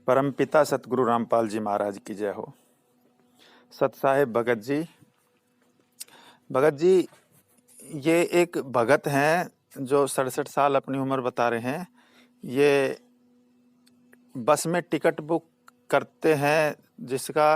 परमपिता सतगुरु रामपाल जी महाराज की जय हो। सत साहेब भगत जी ये एक भगत हैं जो 67 साल अपनी उम्र बता रहे हैं। ये बस में टिकट बुक करते हैं जिसका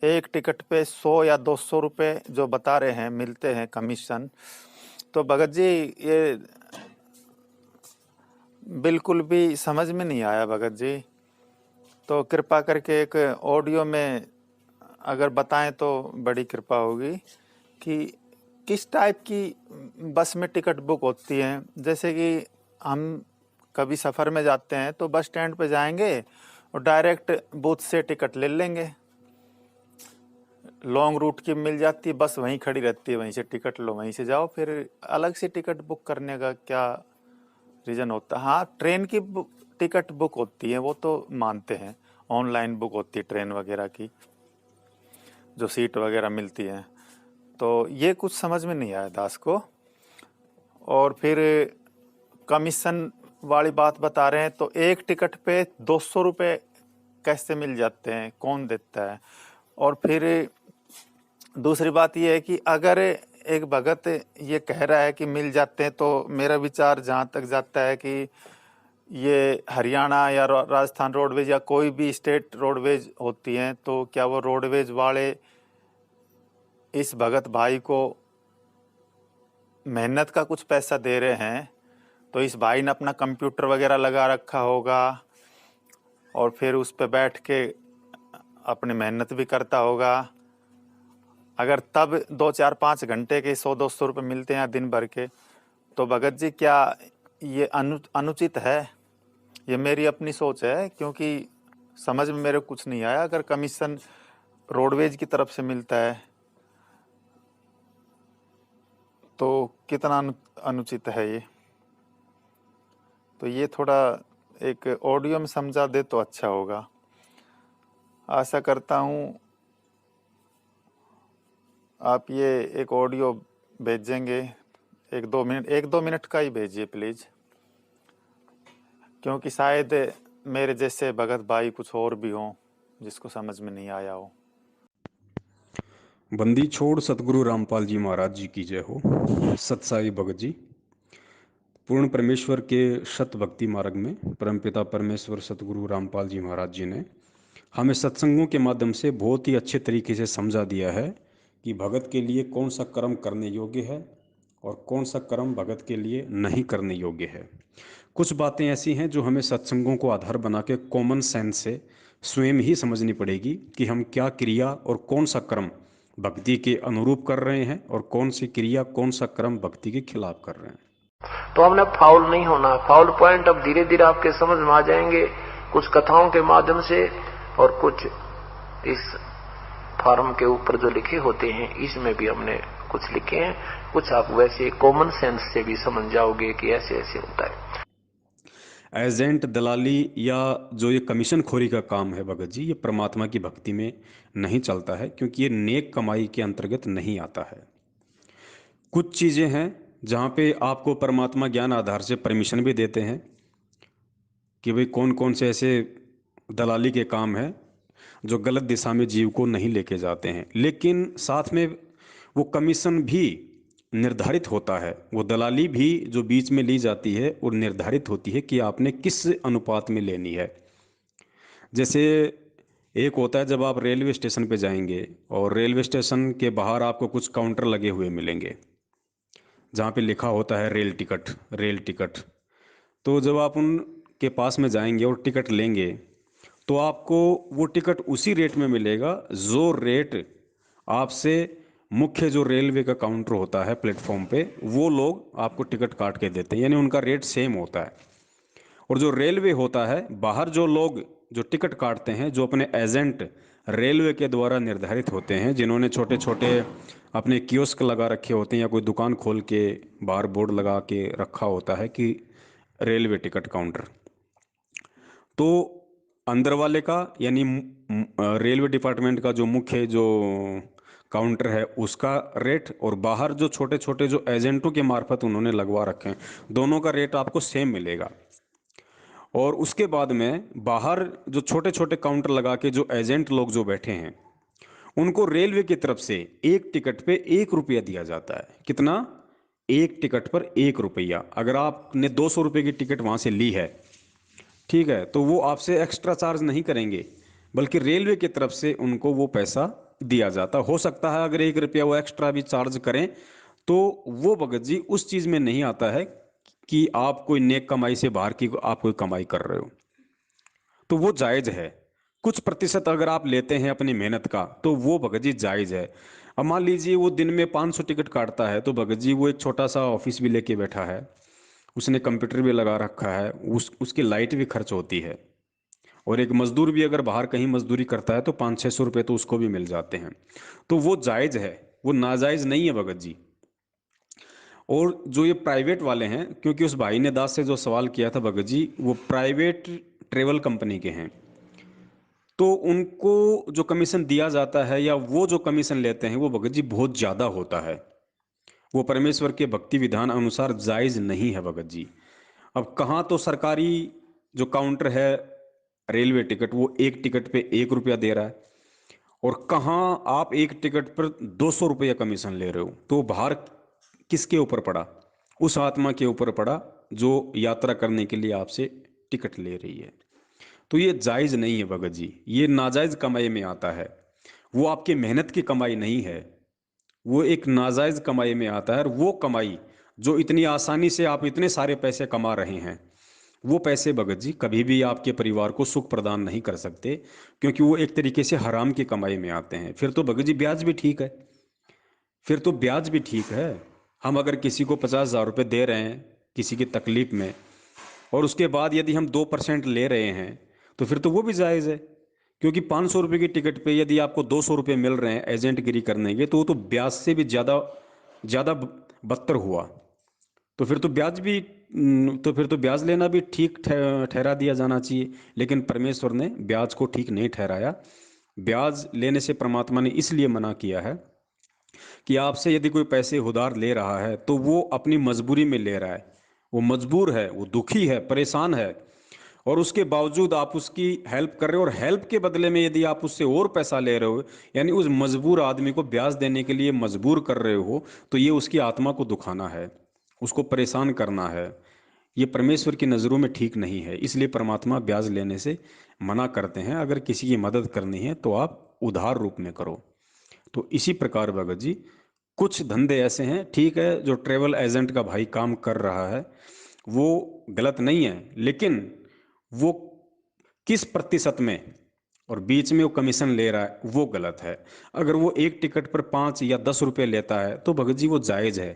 एक टिकट पे 100 या 200 रुपए जो बता रहे हैं मिलते हैं कमीशन। तो भगत जी ये बिल्कुल भी समझ में नहीं आया भगत जी, तो कृपा करके एक ऑडियो में अगर बताएं तो बड़ी कृपा होगी कि किस टाइप की बस में टिकट बुक होती है। जैसे कि हम कभी सफ़र में जाते हैं तो बस स्टैंड पे जाएंगे और डायरेक्ट बूथ से टिकट ले लेंगे। लॉन्ग रूट की मिल जाती है, बस वहीं खड़ी रहती है, वहीं से टिकट लो वहीं से जाओ। फिर अलग से टिकट बुक करने का क्या रीज़न होता है? हाँ, ट्रेन की टिकट बुक होती है वो तो मानते हैं, ऑनलाइन बुक होती है ट्रेन वगैरह की, जो सीट वगैरह मिलती है। तो ये कुछ समझ में नहीं आया दास को। और फिर कमीशन वाली बात बता रहे हैं, तो एक टिकट पे 200 रुपये कैसे मिल जाते हैं, कौन देता है? और फिर दूसरी बात ये है कि अगर एक भगत ये कह रहा है कि मिल जाते हैं, तो मेरा विचार जहाँ तक जाता है कि ये हरियाणा या राजस्थान रोडवेज या कोई भी स्टेट रोडवेज होती हैं, तो क्या वो रोडवेज वाले इस भगत भाई को मेहनत का कुछ पैसा दे रहे हैं? तो इस भाई ने अपना कंप्यूटर वगैरह लगा रखा होगा और फिर उस पर बैठ के अपनी मेहनत भी करता होगा। अगर तब 2-4-5 घंटे के 100-200 रुपये मिलते हैं दिन भर के, तो भगत जी क्या ये अनुचित है? ये मेरी अपनी सोच है, क्योंकि समझ में मेरे कुछ नहीं आया। अगर कमीशन रोडवेज की तरफ से मिलता है तो कितना अनुचित है ये? तो ये थोड़ा एक ऑडियो में समझा दे तो अच्छा होगा। आशा करता हूँ आप ये एक ऑडियो भेजेंगे, 1-2 मिनट का ही भेजिए प्लीज़, क्योंकि शायद मेरे जैसे भगत भाई कुछ और भी हों जिसको समझ में नहीं आया हो। बंदी छोड़ सतगुरु रामपाल जी महाराज जी की जय हो। सतसाई भगत जी पूर्ण परमेश्वर के शत भक्ति मार्ग में परमपिता परमेश्वर सतगुरु रामपाल जी महाराज जी ने हमें सत्संगों के माध्यम से बहुत ही अच्छे तरीके से समझा दिया है कि भगत के लिए कौन सा कर्म करने योग्य है और कौन सा कर्म भगत के लिए नहीं करने योग्य है। कुछ बातें ऐसी हैं जो हमें सत्संगों को आधार बना के कॉमन सेंस से स्वयं ही समझनी पड़ेगी कि हम क्या क्रिया और कौन सा कर्म भक्ति के अनुरूप कर रहे हैं और कौन सी क्रिया कौन सा कर्म भक्ति के खिलाफ कर रहे हैं। तो हमने फाउल नहीं होना। फाउल पॉइंट अब धीरे धीरे आपके समझ में आ जाएंगे, कुछ कथाओं के माध्यम से और कुछ इस फॉर्म के ऊपर जो लिखे होते हैं इसमें भी हमने कुछ लिखे हैं। कुछ आप वैसे कॉमन सेंस से भी समझ जाओगे कि ऐसे ऐसे होता है। एजेंट दलाली या जो ये कमीशन खोरी का काम है भगत जी, ये परमात्मा की भक्ति में नहीं चलता है, क्योंकि ये नेक कमाई के अंतर्गत नहीं आता है। कुछ चीज़ें हैं जहाँ पे आपको परमात्मा ज्ञान आधार से परमिशन भी देते हैं कि भाई कौन कौन से ऐसे दलाली के काम हैं जो गलत दिशा में जीव को नहीं लेके जाते हैं, लेकिन साथ में वो कमीशन भी निर्धारित होता है। वो दलाली भी जो बीच में ली जाती है वो निर्धारित होती है कि आपने किस अनुपात में लेनी है। जैसे एक होता है जब आप रेलवे स्टेशन पे जाएंगे और रेलवे स्टेशन के बाहर आपको कुछ काउंटर लगे हुए मिलेंगे जहाँ पे लिखा होता है रेल टिकट, रेल टिकट। तो जब आप उनके पास में जाएंगे और टिकट लेंगे तो आपको वो टिकट उसी रेट में मिलेगा जो रेट आपसे मुख्य जो रेलवे का काउंटर होता है प्लेटफॉर्म पे, वो लोग आपको टिकट काट के देते हैं, यानी उनका रेट सेम होता है। और जो रेलवे होता है, बाहर जो लोग जो टिकट काटते हैं, जो अपने एजेंट रेलवे के द्वारा निर्धारित होते हैं, जिन्होंने छोटे छोटे अपने कियोस्क लगा रखे होते हैं या कोई दुकान खोल के बाहर बोर्ड लगा के रखा होता है कि रेलवे टिकट काउंटर, तो अंदर वाले का यानी रेलवे डिपार्टमेंट का जो मुख्य जो काउंटर है उसका रेट और बाहर जो छोटे छोटे जो एजेंटों के मार्फत उन्होंने लगवा रखे हैं, दोनों का रेट आपको सेम मिलेगा। और उसके बाद में बाहर जो छोटे छोटे काउंटर लगा के जो एजेंट लोग जो बैठे हैं, उनको रेलवे की तरफ से एक टिकट पे 1 रुपया दिया जाता है। कितना? एक टिकट पर 1 रुपया। अगर आपने 200 रुपये की टिकट वहाँ से ली है, ठीक है, तो वो आपसे एक्स्ट्रा चार्ज नहीं करेंगे, बल्कि रेलवे की तरफ से उनको वो पैसा दिया जाता। हो सकता है अगर 1 रुपया वो एक्स्ट्रा भी चार्ज करें, तो वो भगत जी उस चीज़ में नहीं आता है कि आप कोई नेक कमाई से बाहर की आप कोई कमाई कर रहे हो, तो वो जायज़ है। कुछ प्रतिशत अगर आप लेते हैं अपनी मेहनत का, तो वो भगत जी जायज़ है। अब मान लीजिए वो दिन में 500 टिकट काटता है, तो भगत जी वो एक छोटा सा ऑफिस भी लेके बैठा है, उसने कंप्यूटर भी लगा रखा है, उसकी लाइट भी खर्च होती है, और एक मजदूर भी अगर बाहर कहीं मजदूरी करता है तो 500-600 रुपये तो उसको भी मिल जाते हैं। तो वो जायज़ है, वो नाजायज़ नहीं है भगत जी। और जो ये प्राइवेट वाले हैं, क्योंकि उस भाई ने दास से जो सवाल किया था भगत जी, वो प्राइवेट ट्रेवल कंपनी के हैं, तो उनको जो कमीशन दिया जाता है या वो जो कमीशन लेते हैं वो भगत जी बहुत ज़्यादा होता है। वो परमेश्वर के भक्ति विधान अनुसार जायज़ नहीं है भगत जी। अब कहाँ तो सरकारी जो काउंटर है रेलवे टिकट, वो एक टिकट पे 1 रुपया दे रहा है, और कहाँ आप एक टिकट पर 200 रुपया कमीशन ले रहे हो। तो भार किसके ऊपर पड़ा? उस आत्मा के ऊपर पड़ा जो यात्रा करने के लिए आपसे टिकट ले रही है। तो ये जायज़ नहीं है भगत जी, ये नाजायज़ कमाई में आता है। वो आपकी मेहनत की कमाई नहीं है, वो एक नाजायज़ कमाई में आता है। और वो कमाई जो इतनी आसानी से आप इतने सारे पैसे कमा रहे हैं, वो पैसे भगत जी कभी भी आपके परिवार को सुख प्रदान नहीं कर सकते, क्योंकि वो एक तरीके से हराम की कमाई में आते हैं। फिर तो भगत जी ब्याज भी ठीक है, फिर तो ब्याज भी ठीक है। हम अगर किसी को 50,000 रुपये दे रहे हैं किसी की तकलीफ में, और उसके बाद यदि हम 2% ले रहे हैं, तो फिर तो वो भी जायज़ है। क्योंकि 500 रुपये की टिकट पे यदि आपको 200 रुपये मिल रहे हैं एजेंट गिरी करने के, तो वो तो ब्याज से भी ज़्यादा ज़्यादा बदतर हुआ। तो फिर तो ब्याज भी तो फिर तो ब्याज लेना भी ठीक ठहरा दिया जाना चाहिए। लेकिन परमेश्वर ने ब्याज को ठीक नहीं ठहराया। ब्याज लेने से परमात्मा ने इसलिए मना किया है कि आपसे यदि कोई पैसे उधार ले रहा है तो वो अपनी मजबूरी में ले रहा है, वो मजबूर है, वो दुखी है, परेशान है, और उसके बावजूद आप उसकी हेल्प कर रहे हो, और हेल्प के बदले में यदि आप उससे और पैसा ले रहे हो, यानी उस मजबूर आदमी को ब्याज देने के लिए मजबूर कर रहे हो, तो ये उसकी आत्मा को दुखाना है, उसको परेशान करना है। ये परमेश्वर की नज़रों में ठीक नहीं है। इसलिए परमात्मा ब्याज लेने से मना करते हैं। अगर किसी की मदद करनी है तो आप उधार रूप में करो। तो इसी प्रकार भगत जी कुछ धंधे ऐसे हैं, ठीक है, जो ट्रेवल एजेंट का भाई काम कर रहा है वो गलत नहीं है, लेकिन वो किस प्रतिशत में और बीच में वो कमीशन ले रहा है वो गलत है। अगर वो एक टिकट पर 5 या 10 रुपये लेता है तो भगत जी वो जायज़ है,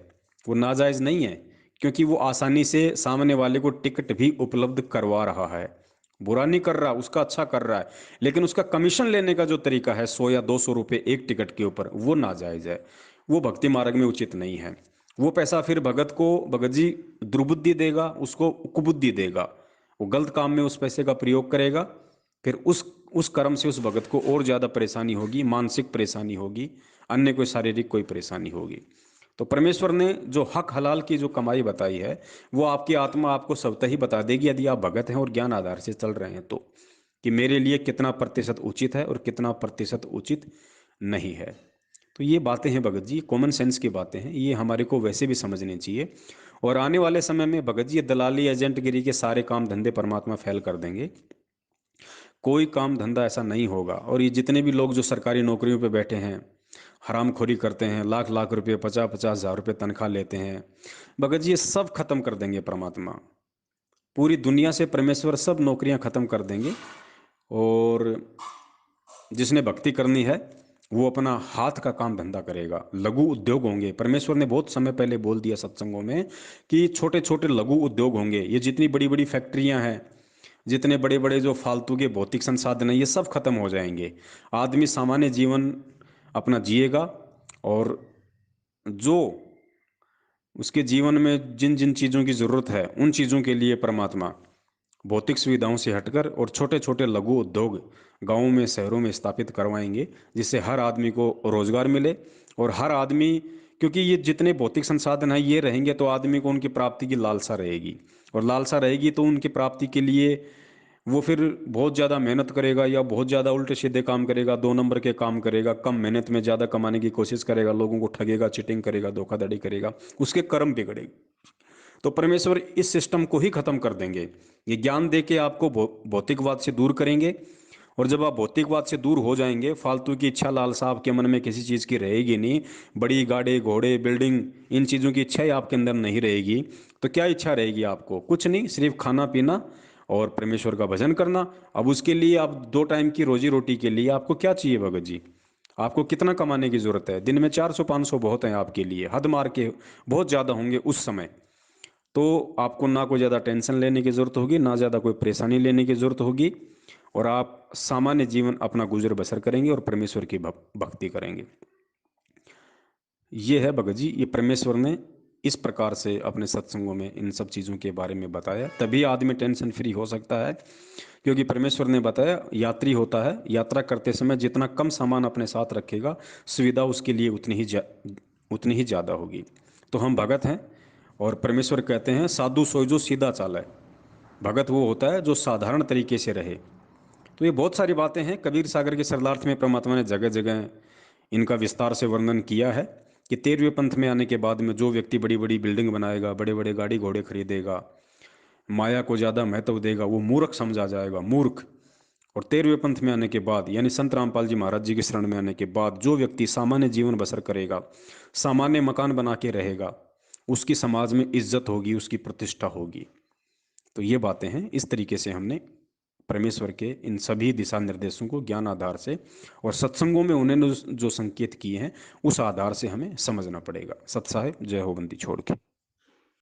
वो नाजायज़ नहीं है। क्योंकि वो आसानी से सामने वाले को टिकट भी उपलब्ध करवा रहा है, बुरा नहीं कर रहा, उसका अच्छा कर रहा है। लेकिन उसका कमीशन लेने का जो तरीका है 100 या 200 रुपये एक टिकट के ऊपर, वो नाजायज़ है, वो भक्ति मार्ग में उचित नहीं है। वो पैसा फिर भगत को भगत जी दुर्बुद्धि देगा, उसको कुबुद्धि देगा, वो गलत काम में उस पैसे का प्रयोग करेगा। फिर उस कर्म से उस भगत को और ज़्यादा परेशानी होगी, मानसिक परेशानी होगी, अन्य कोई शारीरिक कोई परेशानी होगी। तो परमेश्वर ने जो हक हलाल की जो कमाई बताई है वो आपकी आत्मा आपको स्वतः ही बता देगी, यदि आप भगत हैं और ज्ञान आधार से चल रहे हैं, तो कि मेरे लिए कितना प्रतिशत उचित है और कितना प्रतिशत उचित नहीं है। तो ये बातें हैं भगत जी, कॉमन सेंस की बातें हैं, ये हमारे को वैसे भी समझनी चाहिए। और आने वाले समय में भगत जी ये दलाली एजेंटगिरी के सारे काम धंधे परमात्मा फैल कर देंगे। कोई काम धंधा ऐसा नहीं होगा। और ये जितने भी लोग जो सरकारी नौकरियों पे बैठे हैं, हरामखोरी करते हैं, लाख लाख रुपए 50-50 हज़ार रुपये तनख्वाह लेते हैं, भगत जी ये सब खत्म कर देंगे परमात्मा। पूरी दुनिया से परमेश्वर सब नौकरियां खत्म कर देंगे। और जिसने भक्ति करनी है वो अपना हाथ का काम धंधा करेगा, लघु उद्योग होंगे। परमेश्वर ने बहुत समय पहले बोल दिया सत्संगों में कि छोटे छोटे लघु उद्योग होंगे। ये जितनी बड़ी बड़ी फैक्ट्रियां हैं, जितने बड़े बड़े जो फालतू के भौतिक संसाधन हैं, ये सब खत्म हो जाएंगे। आदमी सामान्य जीवन अपना जिएगा, और जो उसके जीवन में जिन जिन चीज़ों की ज़रूरत है उन चीज़ों के लिए परमात्मा भौतिक सुविधाओं से हटकर और छोटे छोटे लघु उद्योग गांवों में शहरों में स्थापित करवाएंगे, जिससे हर आदमी को रोजगार मिले। और हर आदमी, क्योंकि ये जितने भौतिक संसाधन हैं ये रहेंगे तो आदमी को उनकी प्राप्ति की लालसा रहेगी। और लालसा रहेगी तो उनकी प्राप्ति के लिए वो फिर बहुत ज़्यादा मेहनत करेगा या बहुत ज़्यादा उल्टे सीधे काम करेगा, 2 नंबर के काम करेगा, कम मेहनत में ज़्यादा कमाने की कोशिश करेगा, लोगों को ठगेगा, चीटिंग करेगा, धोखाधड़ी करेगा, उसके कर्म बिगड़ेंगे। तो परमेश्वर इस सिस्टम को ही खत्म कर देंगे। ये ज्ञान दे के आपको भौतिकवाद से दूर करेंगे, और जब आप भौतिकवाद से दूर हो जाएंगे, फालतू की इच्छा लालसा आपके मन में किसी चीज़ की रहेगी नहीं, बड़ी गाड़ी घोड़े बिल्डिंग इन चीज़ों की इच्छा ही आपके अंदर नहीं रहेगी, तो क्या इच्छा रहेगी आपको? कुछ नहीं, सिर्फ खाना पीना और परमेश्वर का भजन करना। अब उसके लिए आप 2 टाइम की रोजी रोटी के लिए आपको क्या चाहिए भगत जी? आपको कितना कमाने की जरूरत है? दिन में 400-500 बहुत है आपके लिए, हद मार के बहुत ज़्यादा होंगे उस समय। तो आपको ना कोई ज़्यादा टेंशन लेने की ज़रूरत होगी, ना ज़्यादा कोई परेशानी लेने की ज़रूरत होगी, और आप सामान्य जीवन अपना गुजर बसर करेंगे और परमेश्वर की भक्ति करेंगे। ये है भगत जी, ये परमेश्वर ने इस प्रकार से अपने सत्संगों में इन सब चीज़ों के बारे में बताया, तभी आदमी टेंशन फ्री हो सकता है। क्योंकि परमेश्वर ने बताया, यात्री होता है, यात्रा करते समय जितना कम सामान अपने साथ रखेगा, सुविधा उसके लिए उतनी ही ज़्यादा होगी। तो हम भगत हैं, और परमेश्वर कहते हैं साधु सोई जो सीधा चाल है। भगत वो होता है जो साधारण तरीके से रहे। तो ये बहुत सारी बातें हैं, कबीर सागर के सरलार्थ में परमात्मा ने जगह जगह इनका विस्तार से वर्णन किया है कि 13वें पंथ में आने के बाद में जो व्यक्ति बड़ी बड़ी बिल्डिंग बनाएगा, बड़े बड़े गाड़ी घोड़े खरीदेगा, माया को ज़्यादा महत्व देगा, वो मूर्ख समझा जाएगा, मूर्ख। और 13वें पंथ में आने के बाद, यानी संत रामपाल जी महाराज जी की शरण में आने के बाद, जो व्यक्ति सामान्य जीवन बसर करेगा, सामान्य मकान बना के रहेगा, उसकी समाज में इज्जत होगी, उसकी प्रतिष्ठा होगी। तो ये बातें हैं, इस तरीके से हमने परमेश्वर के इन सभी दिशा निर्देशों को ज्ञान आधार से और सत्संगों में उन्होंने जो संकेत किए हैं उस आधार से हमें समझना पड़ेगा। सत साहेब, जय हो बंदी छोड़ के।